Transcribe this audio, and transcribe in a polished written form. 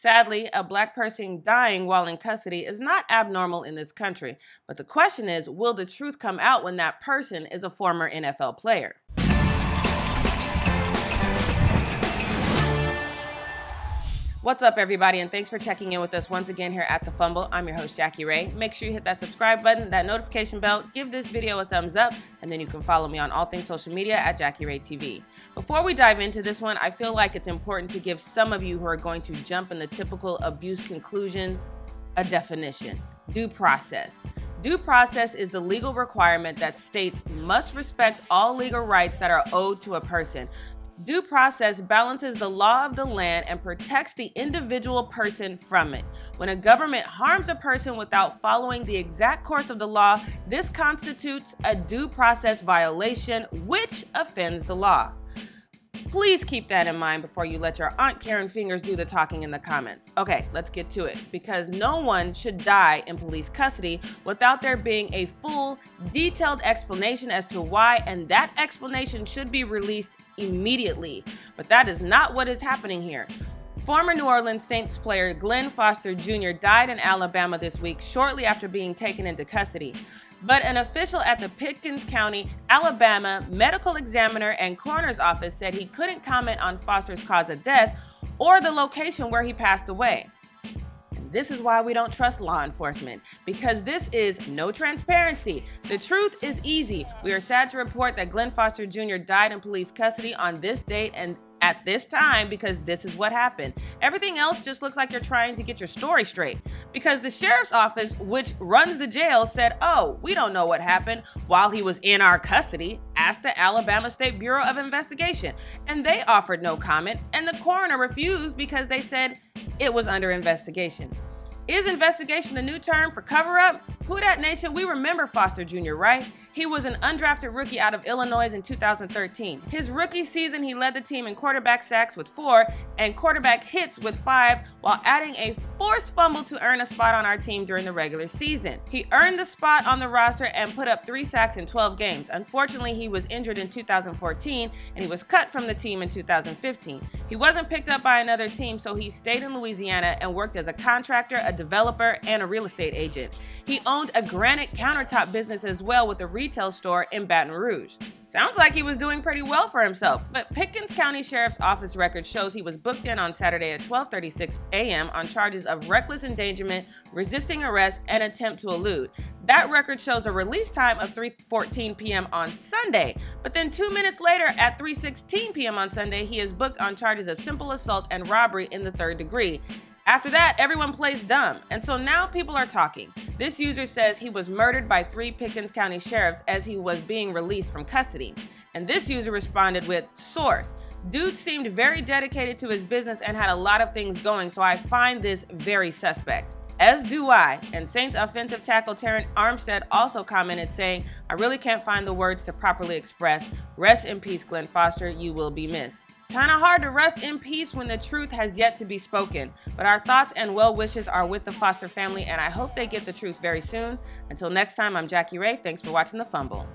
Sadly, a black person dying while in custody is not abnormal in this country, but the question is, will the truth come out when that person is a former NFL player? What's up, everybody, and thanks for checking in with us once again here at The Fumble. I'm your host, Jackie Ray. Make sure you hit that subscribe button, that notification bell, give this video a thumbs up, and then you can follow me on all things social media at Jackie Ray TV. Before we dive into this one, I feel like it's important to give some of you who are going to jump in the typical abuse conclusion a definition: due process. Due process is the legal requirement that states must respect all legal rights that are owed to a person. Due process balances the law of the land and protects the individual person from it. When a government harms a person without following the exact course of the law, this constitutes a due process violation, which offends the law. Please keep that in mind before you let your Aunt Karen fingers do the talking in the comments. Okay, let's get to it. Because no one should die in police custody without there being a full, detailed explanation as to why, and that explanation should be released immediately. But that is not what is happening here. Former New Orleans Saints player Glenn Foster Jr. died in Alabama this week shortly after being taken into custody. But an official at the Pickens County, Alabama medical examiner and coroner's office said he couldn't comment on Foster's cause of death or the location where he passed away. And this is why we don't trust law enforcement, because this is no transparency. The truth is easy. We are sad to report that Glenn Foster Jr. died in police custody on this date and at this time, because this is what happened. Everything else just looks like you're trying to get your story straight, because the sheriff's office, which runs the jail, said, "Oh, we don't know what happened while he was in our custody. Ask the Alabama State Bureau of Investigation." And they offered no comment, and the coroner refused because they said it was under investigation. Is investigation a new term for cover-up? Who Dat Nation, we remember Foster Jr., right? He was an undrafted rookie out of Illinois in 2013. His rookie season, he led the team in quarterback sacks with 4 and quarterback hits with 5, while adding a forced fumble to earn a spot on our team during the regular season. He earned the spot on the roster and put up 3 sacks in 12 games. Unfortunately, he was injured in 2014, and he was cut from the team in 2015. He wasn't picked up by another team, so he stayed in Louisiana and worked as a contractor, a developer, and a real estate agent. He owned a granite countertop business as well with a retail store in Baton Rouge. Sounds like he was doing pretty well for himself, but Pickens County Sheriff's Office record shows he was booked in on Saturday at 12:36 a.m. on charges of reckless endangerment, resisting arrest, and attempt to elude. That record shows a release time of 3:14 p.m. on Sunday, but then 2 minutes later at 3:16 p.m. on Sunday, he is booked on charges of simple assault and robbery in the 3rd degree. After that, everyone plays dumb, and so now people are talking. This user says he was murdered by 3 Pickens County sheriffs as he was being released from custody. And this user responded with, "Source, dude seemed very dedicated to his business and had a lot of things going, so I find this very suspect." As do I. And Saints offensive tackle Terran Armstead also commented saying, "I really can't find the words to properly express. Rest in peace, Glenn Foster, you will be missed." Kinda hard to rest in peace when the truth has yet to be spoken, but our thoughts and well wishes are with the Foster family, and I hope they get the truth very soon. Until next time, I'm Jackie Ray. Thanks for watching The Fumble.